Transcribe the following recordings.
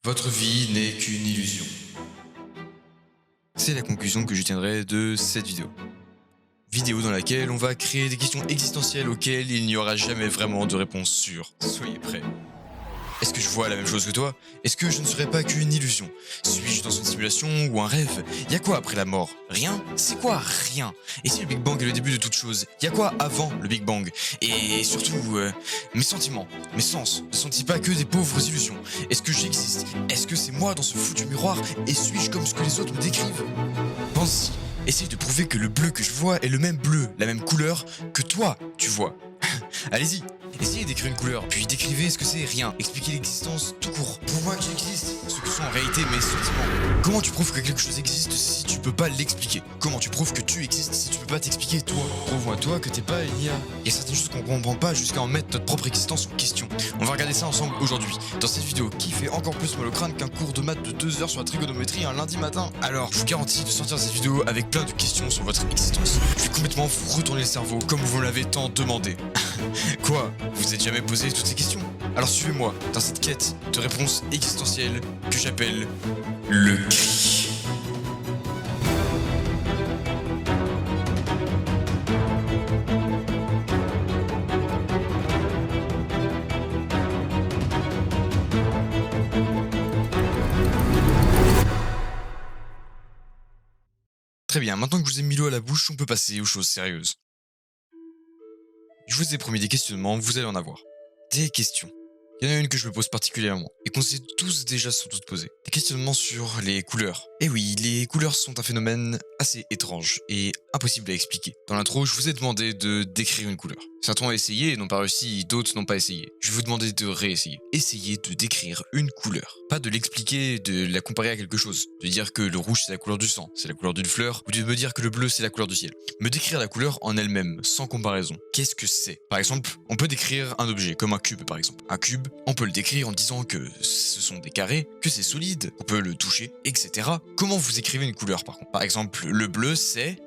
Votre vie n'est qu'une illusion. C'est la conclusion que je tiendrai de cette vidéo. Vidéo dans laquelle on va créer des questions existentielles auxquelles il n'y aura jamais vraiment de réponse sûre. Soyez prêts. Est-ce que je vois la même chose que toi? Est-ce que je ne serais pas qu'une illusion? Suis-je dans une simulation ou un rêve? Y a quoi après la mort? Rien? C'est quoi rien? Et si le Big Bang est le début de toute chose, y a quoi avant le Big Bang? Et surtout, mes sentiments, mes sens, ne sont-ils pas que des pauvres illusions? Est-ce que j'existe? Est-ce que c'est moi dans ce foutu miroir? Et suis-je comme ce que les autres me décrivent? Pense-y. Essaye de prouver que le bleu que je vois est le même bleu, la même couleur que toi, tu vois. Allez-y, essayez d'écrire une couleur, puis décrivez ce que c'est rien. Expliquez l'existence tout court. Prouve-moi que j'existe, ce que sont en réalité mes sentiments. Comment tu prouves que quelque chose existe si tu peux pas l'expliquer? Comment tu prouves que tu existes si tu peux pas t'expliquer toi? Prouve-moi toi que t'es pas une IA. Il y a certaines choses qu'on comprend pas jusqu'à en mettre notre propre existence en question. On va regarder ça ensemble aujourd'hui, dans cette vidéo qui fait encore plus mal au crâne qu'un cours de maths de 2 heures sur la trigonométrie un lundi matin. Alors, je vous garantis de sortir cette vidéo avec plein de questions sur votre existence. Je vais complètement vous retourner le cerveau comme vous me l'avez tant demandé. Quoi? Vous êtes jamais posé toutes ces questions? Alors suivez-moi dans cette quête de réponses existentielles que j'appelle le cri. Très bien, maintenant que je vous ai mis l'eau à la bouche, on peut passer aux choses sérieuses. Je vous ai promis des questionnements, vous allez en avoir. Des questions. Il y en a une que je me pose particulièrement, et qu'on s'est tous déjà sans doute posé. Des questionnements sur les couleurs. Et oui, les couleurs sont un phénomène assez étrange et impossible à expliquer. Dans l'intro, je vous ai demandé de décrire une couleur. Certains ont essayé et n'ont pas réussi, d'autres n'ont pas essayé. Je vais vous demander de réessayer. Essayez de décrire une couleur. Pas de l'expliquer, de la comparer à quelque chose. De dire que le rouge c'est la couleur du sang, c'est la couleur d'une fleur, ou de me dire que le bleu c'est la couleur du ciel. Me décrire la couleur en elle-même, sans comparaison. Qu'est-ce que c'est? Par exemple, on peut décrire un objet, comme un cube par exemple. Un cube, on peut le décrire en disant que ce sont des carrés, que c'est solide, on peut le toucher, etc. Comment vous écrivez une couleur par contre? Par exemple, le bleu c'est...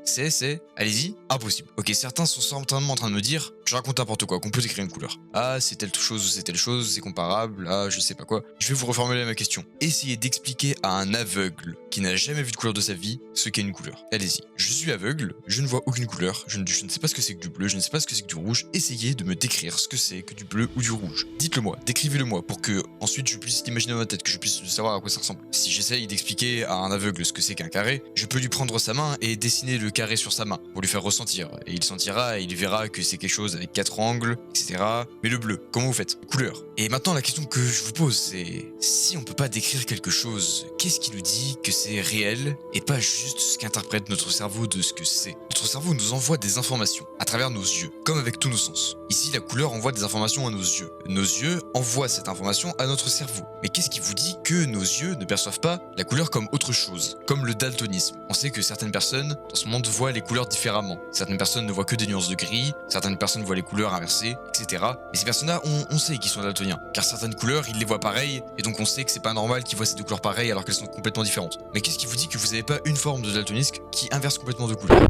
Allez-y, impossible. Ok, certains sont certainement en train de me dire, je raconte n'importe quoi, qu'on peut décrire une couleur. Ah, c'est telle chose ou c'est telle chose, c'est comparable, ah, je sais pas quoi. Je vais vous reformuler ma question. Essayez d'expliquer à un aveugle qui n'a jamais vu de couleur de sa vie ce qu'est une couleur. Allez-y. Je suis aveugle, je ne vois aucune couleur, je ne sais pas ce que c'est que du bleu, je ne sais pas ce que c'est que du rouge. Essayez de me décrire ce que c'est que du bleu ou du rouge. Dites-le moi, décrivez-le moi pour que ensuite je puisse l'imaginer dans ma tête, que je puisse savoir à quoi ça ressemble. Si j'essaye d'expliquer à un aveugle ce que c'est qu'un carré, je peux lui prendre sa main et dessiner le carré sur sa main pour lui faire ressentir. Et il sentira et il verra que c'est quelque chose avec 4 angles, etc. Mais le bleu, comment vous faites? Couleur. Et maintenant la question que je vous pose c'est, si on peut pas décrire quelque chose, qu'est-ce qui nous dit que c'est réel et pas juste ce qu'interprète notre cerveau de ce que c'est? Notre cerveau nous envoie des informations à travers nos yeux, comme avec tous nos sens. Ici la couleur envoie des informations à nos yeux. Nos yeux envoient cette information à notre cerveau. Mais qu'est-ce qui vous dit que nos yeux ne perçoivent pas la couleur comme autre chose, comme le daltonisme? On sait que certaines personnes dans ce monde voient les couleurs différemment. Certaines personnes ne voient que des nuances de gris, certaines personnes voient les couleurs inversées, etc. Et ces personnes-là, on sait qu'ils sont daltoniens, car certaines couleurs, ils les voient pareilles, et donc on sait que c'est pas normal qu'ils voient ces deux couleurs pareilles alors qu'elles sont complètement différentes. Mais qu'est-ce qui vous dit que vous n'avez pas une forme de daltonisme qui inverse complètement de couleur?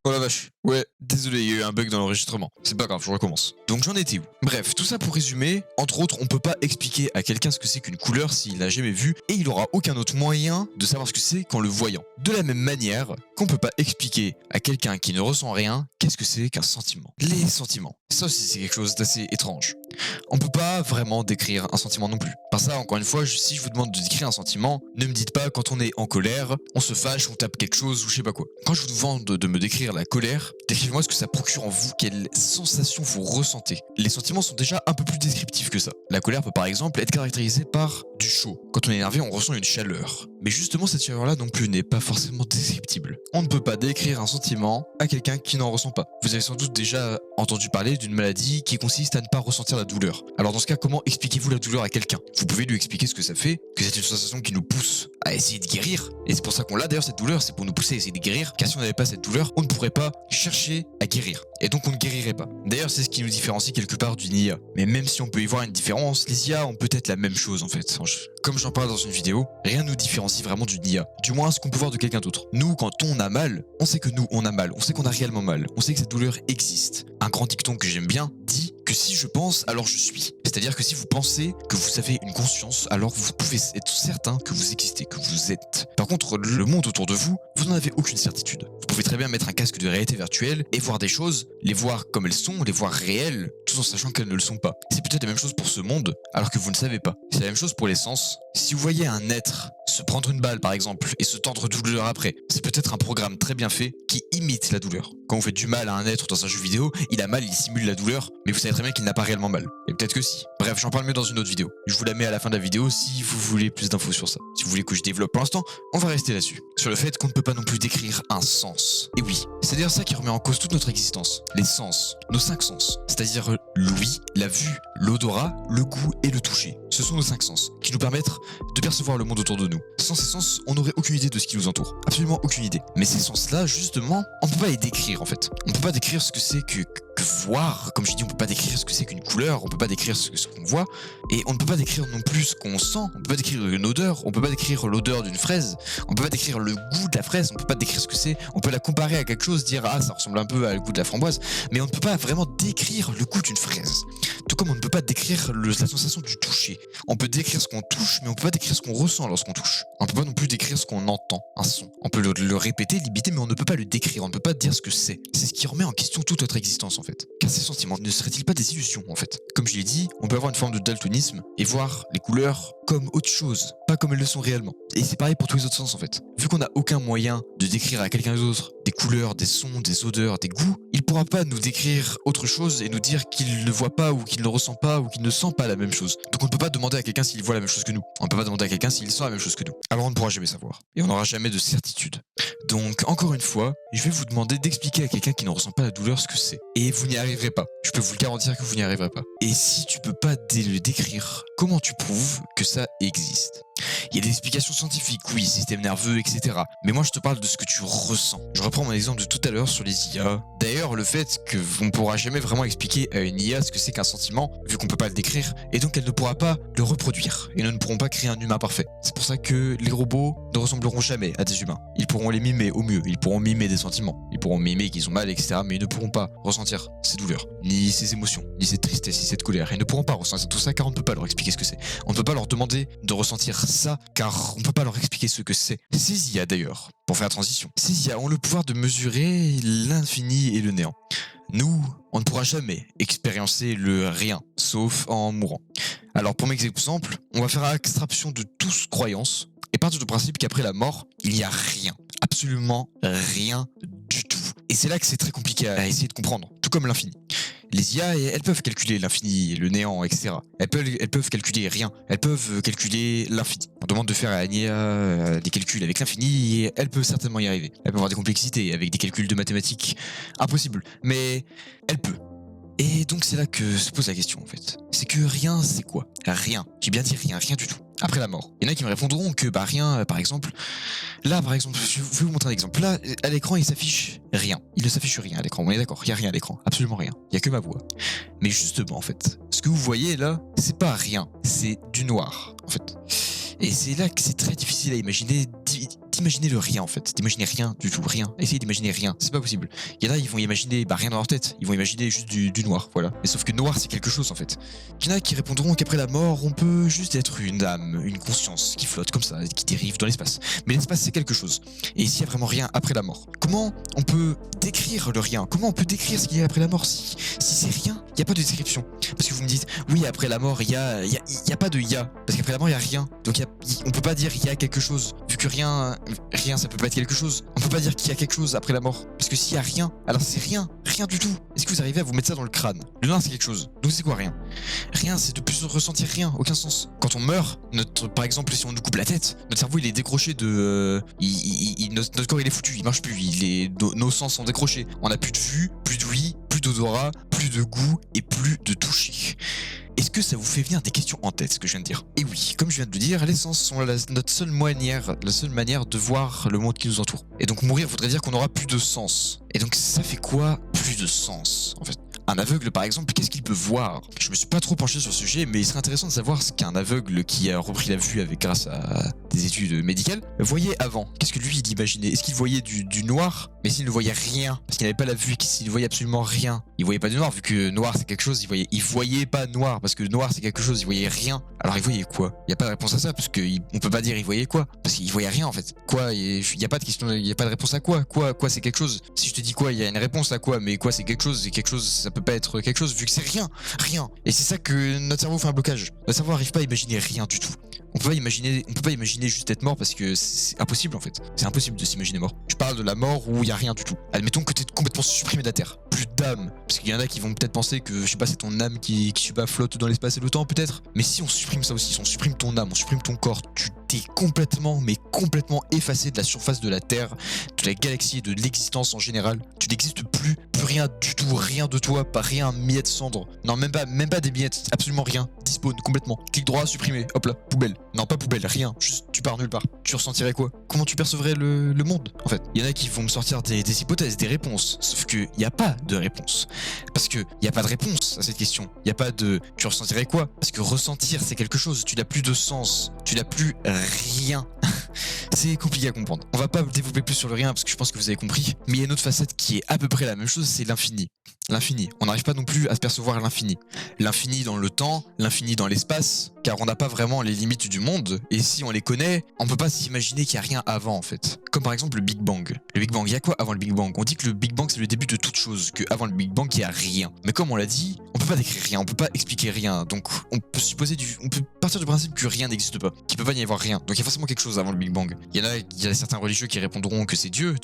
Oh la vache, ouais, désolé, il y a eu un bug dans l'enregistrement. C'est pas grave, je recommence. Donc j'en étais où? Bref, tout ça pour résumer, entre autres, on peut pas expliquer à quelqu'un ce que c'est qu'une couleur s'il l'a jamais vu, et il aura aucun autre moyen de savoir ce que c'est qu'en le voyant. De la même manière qu'on peut pas expliquer à quelqu'un qui ne ressent rien qu'est-ce que c'est qu'un sentiment. Les sentiments, ça aussi c'est quelque chose d'assez étrange. On peut pas vraiment décrire un sentiment non plus. Par ça, encore une fois, si je vous demande de décrire un sentiment, ne me dites pas quand on est en colère, on se fâche, on tape quelque chose ou je sais pas quoi. Quand je vous demande de me décrire la colère, décrivez-moi ce que ça procure en vous, quelle sensation vous ressentez. Les sentiments sont déjà un peu plus descriptifs que ça. La colère peut par exemple être caractérisée par du chaud. Quand on est énervé, on ressent une chaleur. Mais justement, cette chaleur-là non plus n'est pas forcément descriptible. On ne peut pas décrire un sentiment à quelqu'un qui n'en ressent pas. Vous avez sans doute déjà entendu parler d'une maladie qui consiste à ne pas ressentir la douleur. Alors dans ce cas, comment expliquez-vous la douleur à quelqu'un? Vous pouvez lui expliquer ce que ça fait, que c'est une sensation qui nous pousse à essayer de guérir. Et c'est pour ça qu'on l'a d'ailleurs cette douleur, c'est pour nous pousser à essayer de guérir, car si on n'avait pas cette douleur, on ne pourrait pas chercher à guérir. Et donc on ne guérirait pas. D'ailleurs c'est ce qui nous différencie quelque part d'une IA. Mais même si on peut y voir une différence, les IA ont peut-être la même chose en fait. Comme j'en parle dans une vidéo, rien ne nous différencie vraiment d'une IA. Du moins ce qu'on peut voir de quelqu'un d'autre. Nous, quand on a mal, on sait que nous on a mal, on sait qu'on a réellement mal, on sait que cette douleur existe. Un grand dicton que j'aime bien dit que que si je pense, alors je suis. C'est-à-dire que si vous pensez que vous avez une conscience, alors vous pouvez être certain que vous existez, que vous êtes. Par contre, le monde autour de vous, vous n'en avez aucune certitude. Vous pouvez très bien mettre un casque de réalité virtuelle et voir des choses, les voir comme elles sont, les voir réelles, tout en sachant qu'elles ne le sont pas. C'est peut-être la même chose pour ce monde, alors que vous ne savez pas. C'est la même chose pour les sens. Si vous voyez un être se prendre une balle par exemple et se tendre de douleur après, c'est peut-être un programme très bien fait qui imite la douleur. Quand vous faites du mal à un être dans un jeu vidéo, il a mal, il simule la douleur, mais vous savez très bien qu'il n'a pas réellement mal. Et peut-être que si. Bref, j'en parle mieux dans une autre vidéo. Je vous la mets à la fin de la vidéo si vous voulez plus d'infos sur ça. Si vous voulez que je développe pour l'instant, on va rester là-dessus. Sur le fait qu'on ne peut pas non plus décrire un sens. Et oui, c'est d'ailleurs ça qui remet en cause toute notre existence. Les sens, nos 5 sens. C'est-à-dire l'ouïe, la vue, l'odorat, le goût et le toucher. Ce sont nos 5 sens qui nous permettent de percevoir le monde autour de nous. Sans ces sens, on n'aurait aucune idée de ce qui nous entoure. Absolument aucune idée. Mais ces sens-là, justement, on ne peut pas les décrire en fait. On ne peut pas décrire ce que c'est que voir. Comme je dis, on ne peut pas décrire ce que c'est qu'une couleur, on ne peut pas décrire ce qu'on voit. Et on ne peut pas décrire non plus ce qu'on sent. On ne peut pas décrire une odeur, on ne peut pas décrire l'odeur d'une fraise. On ne peut pas décrire le goût de la fraise, on ne peut pas décrire ce que c'est. On peut la comparer à quelque chose, dire ah ça ressemble un peu à le goût de la framboise. Mais on ne peut pas vraiment décrire le goût d'une fraise. Tout comme on ne peut pas décrire la sensation du toucher. On peut décrire ce qu'on touche, mais on peut pas décrire ce qu'on ressent lorsqu'on touche. On peut pas non plus décrire ce qu'on entend, un son. On peut le répéter, l'imiter, mais on ne peut pas le décrire, on ne peut pas dire ce que c'est. C'est ce qui remet en question toute notre existence en fait. Car ces sentiments ne seraient-ils pas des illusions en fait? Comme je l'ai dit, on peut avoir une forme de daltonisme et voir les couleurs comme autre chose, pas comme elles le sont réellement. Et c'est pareil pour tous les autres sens en fait. Vu qu'on n'a aucun moyen de décrire à quelqu'un d'autre des couleurs, des sons, des odeurs, des goûts, il pourra pas nous décrire autre chose et nous dire qu'il ne voit pas ou qu'il ne ressent pas ou qu'il ne sent pas la même chose. Donc on ne peut pas demander à quelqu'un s'il voit la même chose que nous. On ne peut pas demander à quelqu'un s'il sent la même chose que nous. Alors on ne pourra jamais savoir. Et on n'aura jamais de certitude. Donc encore une fois, je vais vous demander d'expliquer à quelqu'un qui ne ressent pas la douleur ce que c'est. Et vous n'y arriverez pas. Je peux vous le garantir que vous n'y arriverez pas. Et si tu peux pas le décrire, comment tu prouves que ça existe? Il y a des explications scientifiques, oui, système nerveux, etc. Mais moi je te parle de ce que tu ressens. Je reprends mon exemple de tout à l'heure sur les IA. D'ailleurs, le fait qu'on ne pourra jamais vraiment expliquer à une IA ce que c'est qu'un sentiment, vu qu'on peut pas le décrire, et donc elle ne pourra pas le reproduire. Et nous ne pourrons pas créer un humain parfait. C'est pour ça que les robots ne ressembleront jamais à des humains. Ils pourront les mimer au mieux, ils pourront mimer des sentiments, ils pourront mimer qu'ils ont mal, etc. Mais ils ne pourront pas ressentir ces douleurs, ni ces émotions, ni cette tristesse, ni cette colère. Ils ne pourront pas ressentir tout ça car on ne peut pas leur expliquer ce que c'est. On ne peut pas leur demander de ressentir ça car on ne peut pas leur expliquer ce que c'est. Ces IA d'ailleurs, pour faire la transition, ces IA ont le pouvoir de mesurer l'infini et le néant. Nous, on ne pourra jamais expériencer le rien, sauf en mourant. Alors pour mes exemples, on va faire abstraction de toute croyance et partir du principe qu'après la mort, il n'y a rien, absolument rien du tout. Et c'est là que c'est très compliqué à essayer de comprendre, tout comme l'infini. Les IA, elles peuvent calculer l'infini, le néant, etc. Elles peuvent calculer rien. Elles peuvent calculer l'infini. On demande de faire à une IA des calculs avec l'infini et elle peut certainement y arriver. Elle peut avoir des complexités avec des calculs de mathématiques impossibles. Mais elle peut. Et donc c'est là que se pose la question en fait. C'est que rien, c'est quoi? Rien. J'ai bien dit rien, rien du tout. Après la mort. Il y en a qui me répondront que bah rien, par exemple. Là par exemple, je vais vous montrer un exemple. Là, à l'écran, il s'affiche rien. Il ne s'affiche rien à l'écran. On est d'accord, il n'y a rien à l'écran. Absolument rien. Il n'y a que ma voix. Mais justement en fait, ce que vous voyez là, c'est pas rien. C'est du noir en fait. Et c'est là que c'est très difficile à imaginer, d'imaginer le rien en fait, d'imaginer rien du tout, rien. Essayez d'imaginer rien, c'est pas possible. Il y en a, ils vont imaginer rien dans leur tête, ils vont imaginer juste du noir, voilà. Mais sauf que noir c'est quelque chose en fait. Il y en a qui répondront qu'après la mort, on peut juste être une âme, une conscience qui flotte comme ça, qui dérive dans l'espace. Mais l'espace c'est quelque chose. Et s'il y a vraiment rien après la mort, comment on peut décrire le rien? Comment on peut décrire ce qu'il y a après la mort si c'est rien? Il n'y a pas de description. Parce que vous me dites, oui après la mort, il y a pas de ya. Parce qu'après la mort, il n'y a rien. Donc on peut pas dire il y a quelque chose. Vu que rien ça peut pas être quelque chose. On peut pas dire qu'il y a quelque chose après la mort. Parce que s'il y a rien, alors c'est rien. Rien du tout. Est-ce que vous arrivez à vous mettre ça dans le crâne? Le noir c'est quelque chose. Donc c'est quoi rien? Rien c'est de plus ressentir rien, aucun sens. Quand on meurt, par exemple si on nous coupe la tête, notre cerveau il est décroché de... notre corps il est foutu, il marche plus, nos sens sont décrochés. On a plus de vue, plus d'ouïe, plus d'odorat, plus de goût et plus de toucher. Est-ce que ça vous fait venir des questions en tête, ce que je viens de dire? Et oui, comme je viens de le dire, les sens sont notre seule manière de voir le monde qui nous entoure. Et donc mourir voudrait dire qu'on n'aura plus de sens. Et donc ça fait quoi, plus de sens, en fait? Un aveugle, par exemple, qu'est-ce qu'il peut voir? Je me suis pas trop penché sur ce sujet, mais il serait intéressant de savoir ce qu'un aveugle qui a repris la vue grâce à des études médicales, voyait avant. Qu'est-ce que lui il imaginait? Est-ce qu'il voyait du noir? Mais s'il ne voyait rien, parce qu'il n'avait pas la vue, s'il ne voyait absolument rien, il voyait pas de noir, vu que noir c'est quelque chose, il voyait pas noir, parce que noir c'est quelque chose, il voyait rien. Alors il voyait quoi? Il n'y a pas de réponse à ça, parce qu'on peut pas dire il voyait quoi, parce qu'il voyait rien en fait. Quoi? Il n'y a pas de question, il n'y a pas de réponse à quoi? Quoi c'est quelque chose? Si je te dis quoi, il y a une réponse à quoi, mais quoi c'est quelque chose, et quelque chose ça peut pas être quelque chose, vu que c'est rien. Rien. Et c'est ça que notre cerveau fait un blocage. Notre cerveau n'arrive pas à imaginer rien du tout. On peut pas imaginer juste être mort parce que c'est impossible en fait. C'est impossible de s'imaginer mort. Je parle de la mort où il y a rien du tout. Admettons que t'es complètement supprimé de la Terre. Plus d'âme. Parce qu'il y en a qui vont peut-être penser que, je sais pas, c'est ton âme qui je sais pas, flotte dans l'espace et le temps peut-être. Mais si on supprime ça aussi, si on supprime ton âme, on supprime ton corps, tu t'es complètement, mais complètement effacé de la surface de la Terre, de la galaxie et de l'existence en général. Tu n'existes plus, plus rien du tout, rien de toi, pas rien, un miette cendre. Non, même pas des miettes, absolument rien. Despawn complètement. Clic droit, supprimer. Hop là, poubelle. Non, pas poubelle, rien. Juste, tu pars nulle part. Tu ressentirais quoi? Comment tu percevrais le monde, en fait? Il y en a qui vont me sortir des hypothèses, des réponses. Sauf qu'il n'y a pas de réponse. Parce qu'il n'y a pas de réponse à cette question. Il n'y a pas de tu ressentirais quoi? Parce que ressentir, c'est quelque chose. Tu n'as plus de sens. Tu n'as plus rien. C'est compliqué à comprendre. On va pas développer plus sur le rien parce que je pense que vous avez compris. Mais il y a une autre facette qui est à peu près la même chose, c'est l'infini. L'infini. On n'arrive pas non plus à se percevoir l'infini. L'infini dans le temps, l'infini dans l'espace, car on n'a pas vraiment les limites du monde. Et si on les connaît, on peut pas s'imaginer qu'il n'y a rien avant en fait. Comme par exemple le Big Bang. Le Big Bang, il y a quoi avant le Big Bang? On dit que le Big Bang c'est le début de toute chose, qu'avant le Big Bang il n'y a rien. Mais comme on l'a dit, on peut pas décrire rien, on peut pas expliquer rien. Donc on peut partir du principe que rien n'existe pas, qu'il peut pas y avoir rien. Donc il y a forcément quelque chose avant le Big Bang. Il y a certains religieux qui répondront que c'est Dieu.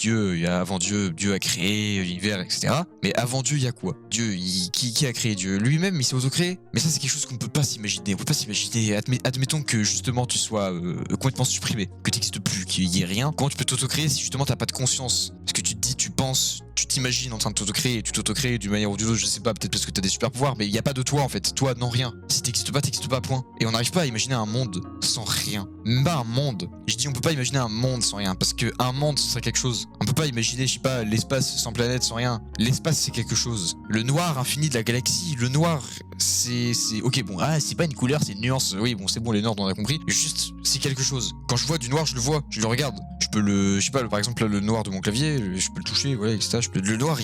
Avant Dieu, Dieu a créé l'univers, etc. Mais avant Dieu, il y a quoi? Dieu, qui a créé Dieu? Lui-même, il s'est auto-créé. Mais ça, c'est quelque chose qu'on peut pas s'imaginer. On peut pas s'imaginer. Admettons que justement tu sois complètement supprimé, que tu n'existes plus, qu'il y ait rien. Comment tu peux t'auto-créer si justement t'as pas de conscience? Parce que tu te dis, tu penses, tu t'imagines en train de t'auto-créer et tu t'auto-crées d'une manière ou d'une autre, je sais pas, peut-être parce que t'as des super pouvoirs, mais il y a pas de toi en fait. Toi, non, rien. Si t'existes pas, point. Et on n'arrive pas à imaginer un monde sans rien. Même pas un monde. Je dis, on peut pas imaginer un monde sans rien, parce que un monde, ce serait quelque chose. On peut pas imaginer, je sais pas, l'espace sans planète, sans rien. L'espace, c'est quelque chose. Le noir infini de la galaxie, le noir, c'est ok, bon, c'est pas une couleur, c'est une nuance. Oui, bon, c'est bon, les nerds, on a compris. Juste, c'est quelque chose. Quand je vois du noir, je le vois, je le regarde. Je peux je sais pas, par exemple, là, le noir de mon clavier, je peux le toucher, voilà, etc. Le noir,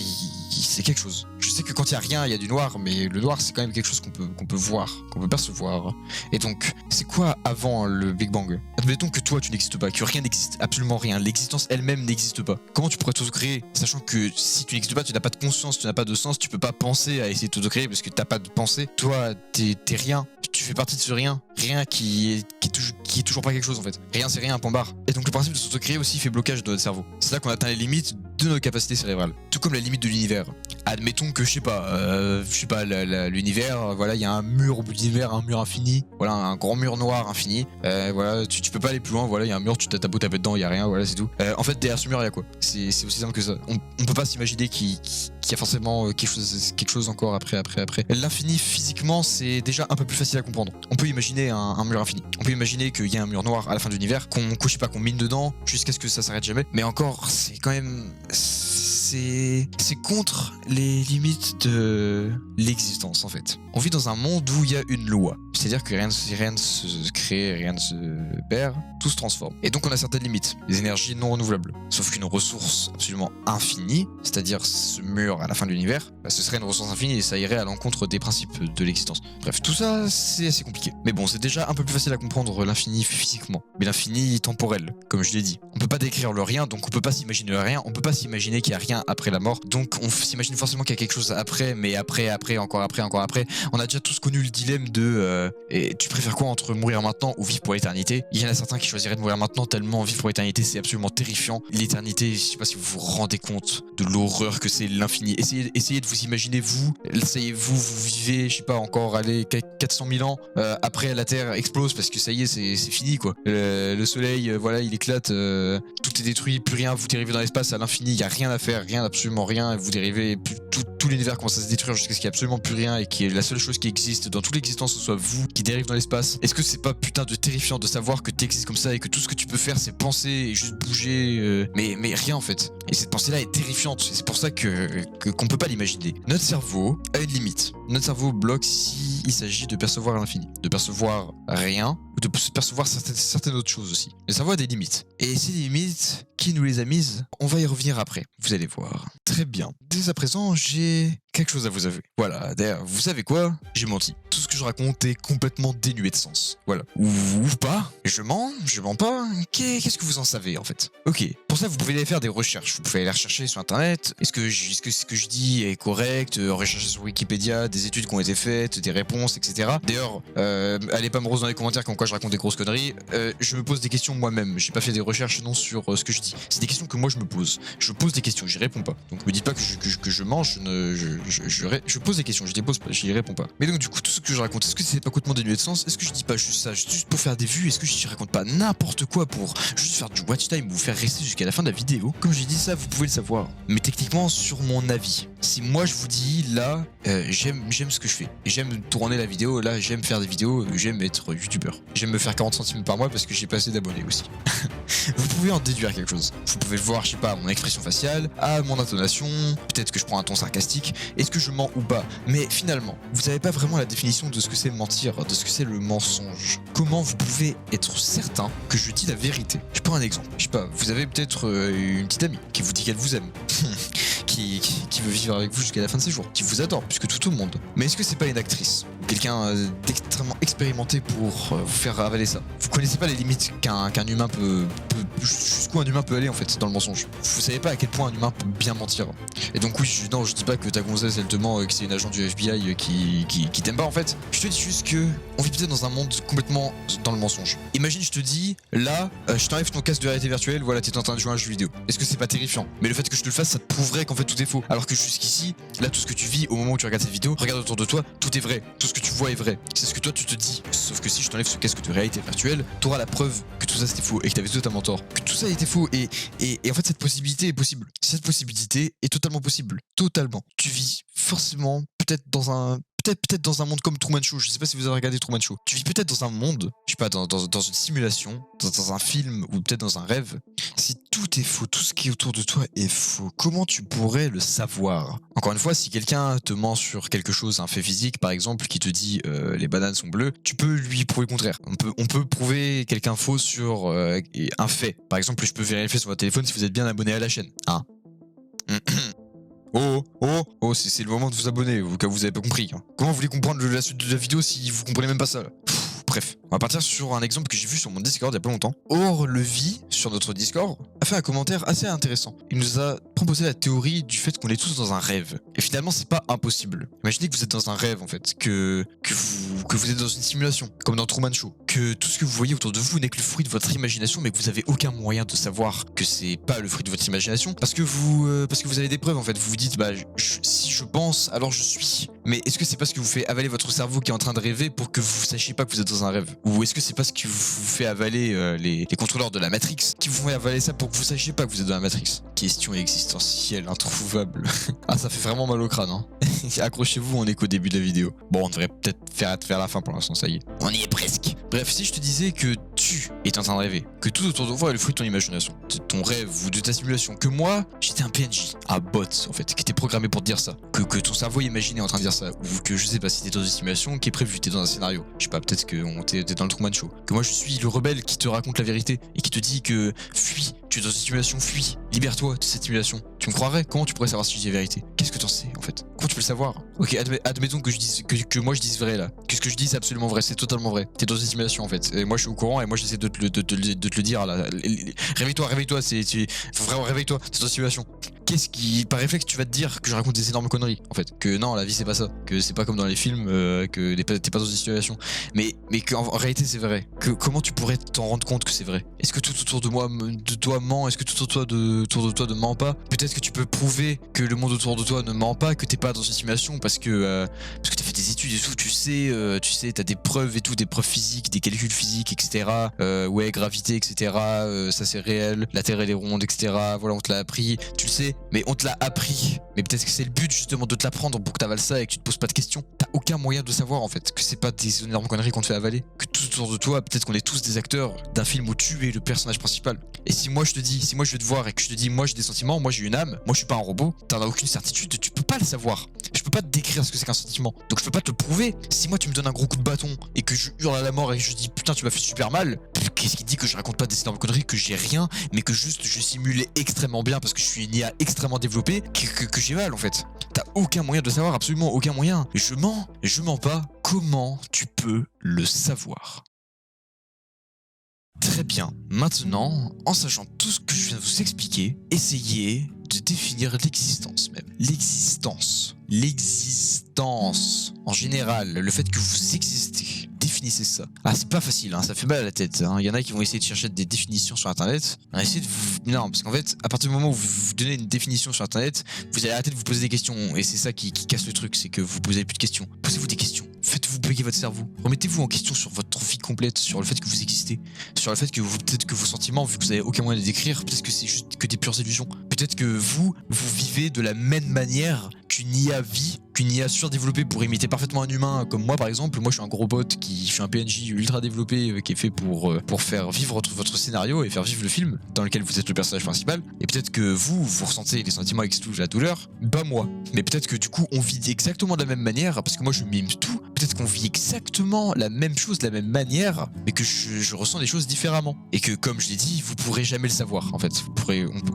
c'est quelque chose. Je sais que quand il y a rien, il y a du noir, mais le noir, c'est quand même quelque chose qu'on peut voir, qu'on peut percevoir. Et donc, c'est quoi avant le Big Bang? Admettons que toi, tu n'existes pas, que rien n'existe, absolument rien. L'existence elle-même n'existe pas. Comment tu pourrais t'auto-créer, sachant que si tu n'existes pas, tu n'as pas de conscience, tu n'as pas de sens, tu peux pas penser à essayer de t'auto-créer parce que t'as pas de pensée. Toi, t'es rien. Tu fais partie de ce rien. Rien qui est toujours pas quelque chose en fait. Rien, c'est rien, point barre. Et donc, le principe de s'auto-créer aussi fait blocage de notre cerveau. C'est là qu'on atteint les limites de nos capacités cérébrales. Tout comme la limite de l'univers. Admettons que, je sais pas, l'univers, voilà, il y a un mur au bout de l'univers, un mur infini, voilà, un grand mur noir infini. Voilà, tu peux pas aller plus loin, voilà, il y a un mur, tu t'as beau taper dedans, il y a rien, voilà, c'est tout. En fait, derrière ce mur, il y a quoi? C'est aussi simple que ça. On peut pas s'imaginer qu'il y a forcément quelque chose encore après. L'infini, physiquement, c'est déjà un peu plus facile à comprendre. On peut imaginer un mur infini. On peut imaginer qu'il y a un mur noir à la fin de l'univers, qu'on mine dedans, jusqu'à ce que ça s'arrête jamais. Mais encore, c'est quand même... C'est contre les limites de l'existence en fait. On vit dans un monde où il y a une loi. C'est-à-dire que rien ne se crée, rien ne se perd, tout se transforme. Et donc on a certaines limites, les énergies non renouvelables. Sauf qu'une ressource absolument infinie, c'est-à-dire ce mur à la fin de l'univers, ce serait une ressource infinie et ça irait à l'encontre des principes de l'existence. Bref, tout ça c'est assez compliqué. Mais bon, c'est déjà un peu plus facile à comprendre l'infini physiquement. Mais l'infini temporel, comme je l'ai dit. On peut pas décrire le rien, donc on peut pas s'imaginer le rien, on peut pas s'imaginer qu'il y a rien après la mort. Donc on s'imagine forcément qu'il y a quelque chose après, mais après, encore après. On a déjà tous connu le dilemme de et tu préfères quoi entre mourir maintenant ou vivre pour l'éternité? Il y en a certains qui choisiraient de mourir maintenant tellement vivre pour l'éternité c'est absolument terrifiant. L'éternité, je sais pas si vous vous rendez compte de l'horreur que c'est l'infini. Essayez de vous imaginer vous vivez, je sais pas, encore 400 000 ans après la Terre explose parce que ça y est, c'est fini quoi. Le soleil, voilà, il éclate, tout est détruit, plus rien, vous dérivez dans l'espace à l'infini, il y a rien à faire, rien, absolument rien, et vous dérivez, tout l'univers commence à se détruire jusqu'à ce qu'il n'y ait absolument plus rien et qui est la seule chose qui existe dans toute l'existence, ce soit vous qui dérive dans l'espace. Est-ce que c'est pas putain de terrifiant de savoir que t'existes comme ça et que tout ce que tu peux faire c'est penser et juste bouger, mais rien en fait. Et cette pensée-là est terrifiante, et c'est pour ça qu'on peut pas l'imaginer. Notre cerveau a une limite. Notre cerveau bloque si il s'agit de percevoir l'infini, de percevoir rien ou de percevoir certaines autres choses aussi. Le cerveau a des limites. Et ces limites, qui nous les a mises, on va y revenir après. Vous allez voir. Très bien. Dès à présent, j'ai quelque chose à vous avouer. Voilà, d'ailleurs, vous savez quoi? J'ai menti. Tout ce que je raconte est complètement dénué de sens. Voilà. Ou pas. Je mens pas. Qu'est-ce que vous en savez en fait? Ok. Pour ça, vous pouvez aller faire des recherches. Vous pouvez aller rechercher sur internet. Est-ce que ce que je dis est correct? Rechercher sur Wikipédia, des études qui ont été faites, des réponses, etc. D'ailleurs, allez pas me rose dans les commentaires comme quoi je raconte des grosses conneries. Je me pose des questions moi-même. J'ai pas fait des recherches non sur ce que je dis. C'est des questions que moi je me pose. Je pose des questions, j'y réponds pas. Donc me dites pas que je mens, je pose des questions, je les pose pas, j'y réponds pas. Mais donc du coup, tout ce que je raconte, est-ce que c'est pas complètement dénué de sens? Est-ce que je dis pas juste ça juste pour faire des vues? Est-ce que je raconte pas n'importe quoi pour juste faire du watch time ou vous faire rester jusqu'à la fin de la vidéo? Comme j'ai dit ça, vous pouvez le savoir. Mais techniquement, sur mon avis, si moi je vous dis là, j'aime ce que je fais. J'aime tourner la vidéo, là j'aime faire des vidéos, j'aime être youtubeur. J'aime me faire 40 centimes par mois parce que j'ai pas assez d'abonnés aussi. Vous pouvez en déduire quelque chose. Vous pouvez le voir, je sais pas, à mon expression faciale, à mon intonation, peut-être que je prends un ton sarcastique, est-ce que je mens ou pas? Mais finalement, vous n'avez pas vraiment la définition de ce que c'est mentir, de ce que c'est le mensonge. Comment vous pouvez être certain que je dis la vérité? Je prends un exemple. Je sais pas, vous avez peut-être une petite amie qui vous dit qu'elle vous aime. qui veut vivre avec vous jusqu'à la fin de ses jours, qui vous adore plus que tout au monde. Mais est-ce que c'est pas une actrice? Quelqu'un d'extrêmement expérimenté pour vous faire avaler ça? Vous connaissez pas les limites qu'un humain peut jusqu'où un humain peut aller en fait dans le mensonge. Vous savez pas à quel point un humain peut bien mentir. Et donc oui, je dis pas que ta gonzesse elle te ment, que c'est une agent du FBI qui t'aime pas en fait. Je te dis juste que on vit peut-être dans un monde complètement dans le mensonge. Imagine je te dis là, je t'enlève ton casque de réalité virtuelle, voilà t'es en train de jouer à un jeu vidéo. Est-ce que c'est pas terrifiant? Mais le fait que je te le fasse, ça te prouverait qu'en fait tout est faux. Alors que jusqu'ici, là tout ce que tu vis au moment où tu regardes cette vidéo, regarde autour de toi, tout est vrai. Tout ce que tu vois est vrai. C'est ce que toi tu te dis. Sauf que si je t'enlève ce casque de réalité virtuelle, t'auras la preuve que tout ça c'était faux et que t'avais totalement tort. Que tout ça était faux et en fait cette possibilité est possible. Cette possibilité est totalement possible. Totalement. Tu vis forcément peut-être dans un monde comme Truman Show. Je sais pas si vous avez regardé Truman Show. Tu vis peut-être dans un monde, je sais pas, dans une simulation, dans un film ou peut-être dans un rêve. Si tout est faux, tout ce qui est autour de toi est faux, comment tu pourrais le savoir? Encore une fois, si quelqu'un te ment sur quelque chose, un fait physique par exemple, qui te dit les bananes sont bleues, tu peux lui prouver le contraire. On peut prouver quelqu'un faux sur un fait. Par exemple, je peux vérifier sur votre téléphone si vous êtes bien abonné à la chaîne. Hein? C'est le moment de vous abonner, au cas où vous avez pas compris. Hein. Comment vous voulez comprendre la suite de la vidéo si vous comprenez même pas ça là? Bref, on va partir sur un exemple que j'ai vu sur mon Discord il y a pas longtemps. Or, le vie sur notre Discord a fait un commentaire assez intéressant. Il nous a proposé la théorie du fait qu'on est tous dans un rêve. Et finalement, c'est pas impossible. Imaginez que vous êtes dans un rêve en fait, que vous êtes dans une simulation, comme dans Truman Show, que tout ce que vous voyez autour de vous n'est que le fruit de votre imagination, mais que vous avez aucun moyen de savoir que c'est pas le fruit de votre imagination, parce que vous avez des preuves en fait. Vous vous dites, si je pense, alors je suis. Mais est-ce que c'est parce que vous fait avaler votre cerveau qui est en train de rêver pour que vous sachiez pas que vous êtes dans un rêve? Ou est-ce que c'est parce que vous fait avaler les contrôleurs de la Matrix qui vous font avaler ça pour que vous sachiez pas que vous êtes dans la Matrix? Question existentielle introuvable. Ah, ça fait vraiment mal au crâne, hein. Accrochez-vous, on est qu'au début de la vidéo. Bon, on devrait peut-être faire la fin pour l'instant, ça y est. On y est presque. Bref, si je te disais que tu es en train de rêver, que tout autour de toi est le fruit de ton imagination, de ton rêve ou de ta simulation, que moi, j'étais un PNJ, un bot en fait, qui était programmé pour te dire ça, que ton cerveau imaginé est en train de dire ça, ou que je sais pas si t'es dans une simulation qui est prévue, t'es dans un scénario, je sais pas, peut-être que t'es dans le Truman Show, que moi je suis le rebelle qui te raconte la vérité et qui te dit que fuis, tu es dans une simulation, fuis, libère-toi de cette simulation. Tu me croirais? Comment tu pourrais savoir si je dis la vérité? Qu'est-ce que t'en sais en fait? Comment tu peux le savoir? Ok, admettons que je dise que moi je dise vrai là, que ce que je dis c'est absolument vrai, c'est totalement vrai. T'es dans une simulation en fait, et moi je suis au courant et moi j'essaie de te le dire là. Réveille-toi, vraiment réveille-toi, c'est dans une simulation. Qu'est-ce qui, par réflexe, tu vas te dire que je raconte des énormes conneries, en fait. Que non, la vie c'est pas ça. Que c'est pas comme dans les films, que t'es pas dans une situation. Mais qu'en réalité c'est vrai. Que comment tu pourrais t'en rendre compte que c'est vrai? Est-ce que tout autour de toi ment? Est-ce que tout autour de toi ne ment pas? Peut-être que tu peux prouver que le monde autour de toi ne ment pas, que t'es pas dans une simulation parce que t'as fait des études et tout, tu sais, t'as des preuves et tout, des preuves physiques, des calculs physiques, etc. Ouais, gravité, etc. Ça c'est réel. La Terre elle est ronde, etc. Voilà, on te l'a appris. Tu le sais. avaler. Mais on te l'a appris. Mais peut-être que c'est le but justement de te l'apprendre pour que t'avales ça et que tu te poses pas de questions. T'as aucun moyen de savoir en fait que c'est pas des énormes conneries qu'on te fait avaler. Que tout autour de toi, peut-être qu'on est tous des acteurs d'un film où tu es le personnage principal. Et si moi je te dis, si moi je vais te voir et que je te dis, moi j'ai des sentiments, moi j'ai une âme, moi je suis pas un robot, t'en as aucune certitude, tu peux pas le savoir. Je peux pas te décrire ce que c'est qu'un sentiment. Donc je peux pas te le prouver. Si moi tu me donnes un gros coup de bâton et que je hurle à la mort et que je dis putain tu m'as fait super mal, qu'est-ce qui dit que je raconte pas des énormes conneries, que j'ai rien, mais que juste je simule extrêmement bien parce que je suis une IA extrêmement développée, que j'ai mal en fait. T'as aucun moyen de le savoir, absolument aucun moyen. Je mens pas. Comment tu peux le savoir? Très bien. Maintenant, en sachant tout ce que je viens de vous expliquer, essayez de définir l'existence même. L'existence. L'existence. En général, le fait que vous existez. Définissez ça. Ah, c'est pas facile, hein, ça fait mal à la tête. Hein. Il y en a qui vont essayer de chercher des définitions sur internet. Essayez de vous. Non, parce qu'en fait, à partir du moment où vous donnez une définition sur internet, vous allez arrêter de vous poser des questions. Et c'est ça qui casse le truc, c'est que vous posez plus de questions. Posez-vous des questions. Faites-vous bugger votre cerveau. Remettez-vous en question sur votre vie complète, sur le fait que vous existez, sur le fait que peut-être que vos sentiments, vu que vous avez aucun moyen de les décrire, peut-être que c'est juste que des pures illusions. Peut-être que vous vivez de la même manière qu'une IA vit, qu'une IA surdéveloppée pour imiter parfaitement un humain, comme moi par exemple. Moi je suis un gros bot je suis un PNJ ultra développé qui est fait pour faire vivre votre scénario et faire vivre le film dans lequel vous êtes le personnage principal. Et peut-être que vous ressentez les sentiments avec la douleur, pas moi. Mais peut-être que du coup on vit exactement de la même manière, parce que moi je mime tout. Peut-être qu'on vit exactement la même chose de la même manière, mais que je ressens des choses différemment. Et que comme je l'ai dit, vous pourrez jamais le savoir en fait.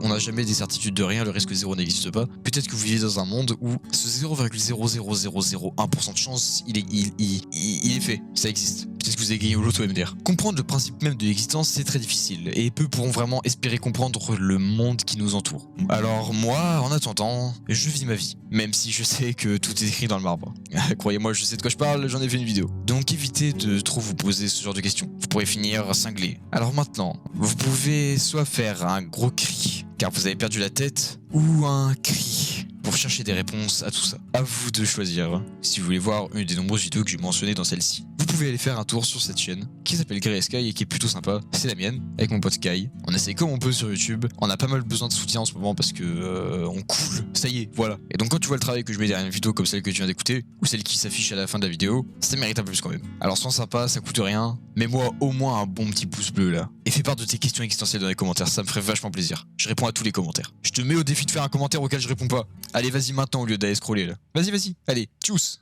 On n'a jamais des certitudes de rien, le risque zéro n'existe pas. Peut-être que vous vivez dans un monde où ce 0,00001% de chance, il est fait, ça existe. Peut-être que vous avez gagné au loto MDR. Comprendre le principe même de l'existence, c'est très difficile, et peu pourront vraiment espérer comprendre le monde qui nous entoure. Alors moi, en attendant, je vis ma vie, même si je sais que tout est écrit dans le marbre. Croyez-moi, je sais de quoi je parle, j'en ai fait une vidéo. Donc évitez de trop vous poser ce genre de questions, vous pourrez finir cinglé. Alors maintenant, vous pouvez soit faire un gros cri, car vous avez perdu la tête, ou un cri pour chercher des réponses à tout ça. À vous de choisir, si vous voulez voir une des nombreuses vidéos que j'ai mentionnées dans celle-ci. Vous pouvez aller faire un tour sur cette chaîne, qui s'appelle Grey Sky et qui est plutôt sympa. C'est la mienne, avec mon pote Sky. On essaie comme on peut sur YouTube. On a pas mal besoin de soutien en ce moment parce que on coule. Ça y est, voilà. Et donc quand tu vois le travail que je mets derrière une vidéo comme celle que tu viens d'écouter, ou celle qui s'affiche à la fin de la vidéo, ça mérite un peu plus quand même. Alors sois sympa, ça coûte rien. Mets-moi au moins un bon petit pouce bleu là. Et fais part de tes questions existentielles dans les commentaires, ça me ferait vachement plaisir. Je réponds à tous les commentaires. Je te mets au défi de faire un commentaire auquel je réponds pas. Allez, vas-y maintenant au lieu d'aller scroller là. Vas-y, allez, tchuss.